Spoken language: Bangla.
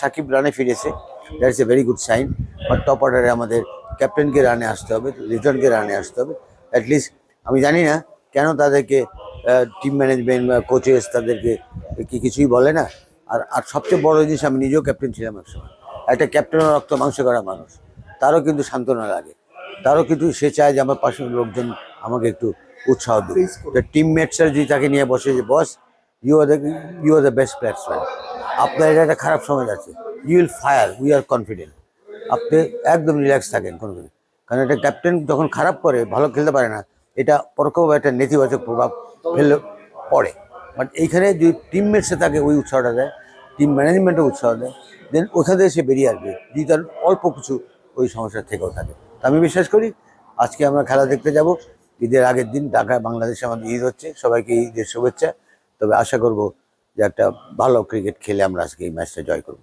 সাকিব রানে ফিরেছে, that is a very good sign. But top অর্ডারে আমাদের ক্যাপ্টেনকে রানে আসতে হবে, লিটনকে রানে আসতে হবে অ্যাটলিস্ট। আমি জানি না কেন তাদেরকে টিম ম্যানেজমেন্ট বা কোচেস তাদেরকে কিছুই বলে না। আর আর সবচেয়ে বড় জিনিস, আমি নিজেও ক্যাপ্টেন ছিলাম একসময়। একটা ক্যাপ্টেনের রক্ত মাংস করা মানুষ, তারও কিন্তু সান্ত্বনা লাগে, তারও কিন্তু সে চায় যে আমার পাশের লোকজন আমাকে একটু উৎসাহ দিক। টিমমেটসরা যদি তাকে নিয়ে বসে যে boss, you are the best batsman, আপনার এটা একটা খারাপ সময় যাচ্ছে, you will fire, we are confident, আপনি একদম রিল্যাক্স থাকেন কোনো দিন। কারণ একটা ক্যাপ্টেন যখন খারাপ করে, ভালো খেলতে পারে না, এটা পরোক্ষভাবে একটা নেতিবাচক প্রভাব ফেললে পড়ে। বাট এইখানে যদি টিমমেটসে তাকে ওই উৎসাহটা দেয়, টিম ম্যানেজমেন্টে উৎসাহ দেয়, দেন ওখান থেকে সে বেরিয়ে আসবে যদি তার অল্প কিছু ওই সমস্যা থেকেও থাকে। তা আমি বিশ্বাস করি আজকে আমরা খেলা দেখতে যাব। ঈদের আগের দিন ঢাকায়, বাংলাদেশে আমাদের ঈদ হচ্ছে, সবাইকে ঈদের শুভেচ্ছা। তবে আশা করব যে একটা ভালো ক্রিকেট খেলে আমরা আজকে এই ম্যাচটা জয় করব।